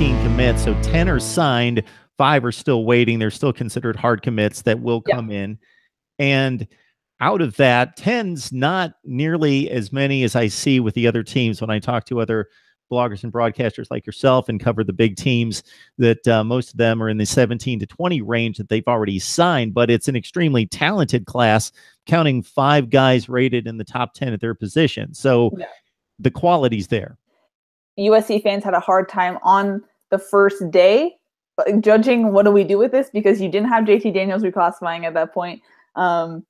17 commits. So 10 are signed, 5 are still waiting. They're still considered hard commits that will come in. And out of that, 10's not nearly as many as I see with the other teams when I talk to other bloggers and broadcasters like yourself and cover the big teams, that most of them are in the 17 to 20 range that they've already signed. But it's an extremely talented class, counting 5 guys rated in the top 10 at their position. So the quality's there. USC fans had a hard time on the first day judging what do we do with this, because you didn't have JT Daniels reclassifying at that point. And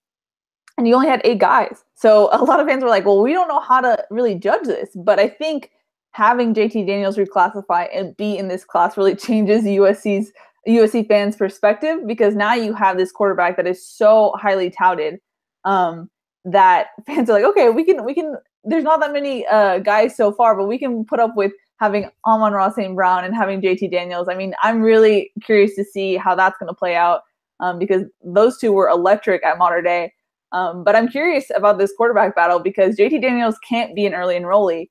you only had 8 guys. So a lot of fans were like, well, we don't know how to really judge this. But I think having JT Daniels reclassify and be in this class really changes USC fans' perspective, because now you have this quarterback that is so highly touted that fans are like, okay, we can. There's not that many guys so far, but we can put up with having Amon-Ra St. Brown and having JT Daniels. I mean, I'm really curious to see how that's going to play out, because those two were electric at Mater Dei. But I'm curious about this quarterback battle, because JT Daniels can't be an early enrollee.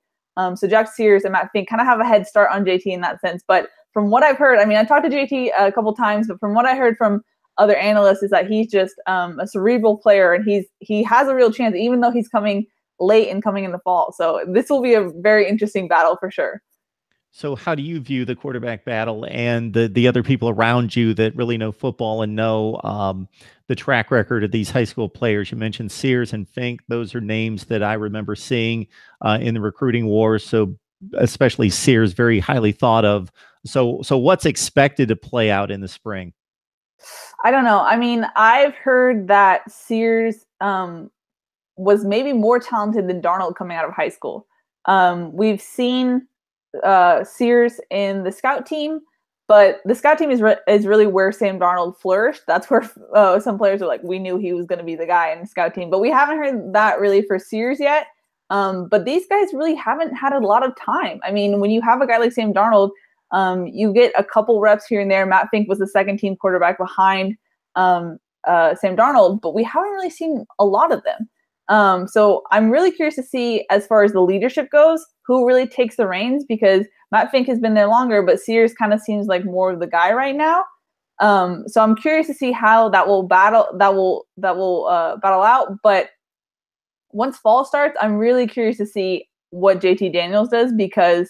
So Jack Sears and Matt Fink kind of have a head start on JT in that sense. But from what I've heard, I mean, I talked to JT a couple times, but from what I heard from other analysts is that he's just a cerebral player, and he has a real chance, even though he's coming late and coming in the fall. So this will be a very interesting battle for sure. So how do you view the quarterback battle and the other people around you that really know football and know the track record of these high school players? You mentioned Sears and Fink. Those are names that I remember seeing in the recruiting wars. So especially Sears, very highly thought of. So what's expected to play out in the spring? I don't know. I mean, I've heard that Sears was maybe more talented than Darnold coming out of high school. We've seen Sears in the scout team, but the scout team is really where Sam Darnold flourished. That's where some players are like, we knew he was going to be the guy in the scout team, but we haven't heard that really for Sears yet. But these guys really haven't had a lot of time. I mean, when you have a guy like Sam Darnold, you get a couple reps here and there. Matt Fink was the second team quarterback behind Sam Darnold, but we haven't really seen a lot of them. So I'm really curious to see, as far as the leadership goes, who really takes the reins, because Matt Fink has been there longer, but Sears kind of seems like more of the guy right now. So I'm curious to see how that will battle out. But once fall starts, I'm really curious to see what JT Daniels does, because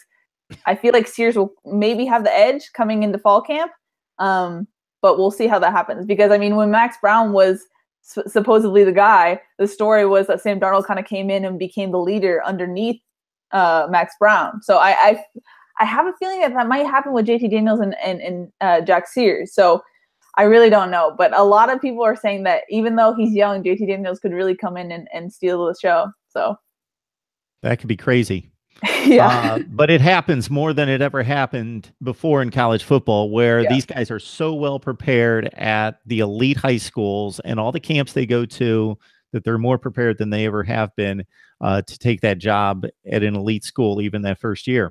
I feel like Sears will maybe have the edge coming into fall camp. But we'll see how that happens, because I mean, when Max Brown was supposedly the guy, the story was that Sam Darnold kind of came in and became the leader underneath Max Brown. So I have a feeling that might happen with JT Daniels and Jack Sears. So I really don't know, but a lot of people are saying that even though he's young, JT Daniels could really come in and steal the show. So that could be crazy. Yeah. But it happens more than it ever happened before in college football, where these guys are so well prepared at the elite high schools and all the camps they go to, that they're more prepared than they ever have been to take that job at an elite school, even that first year.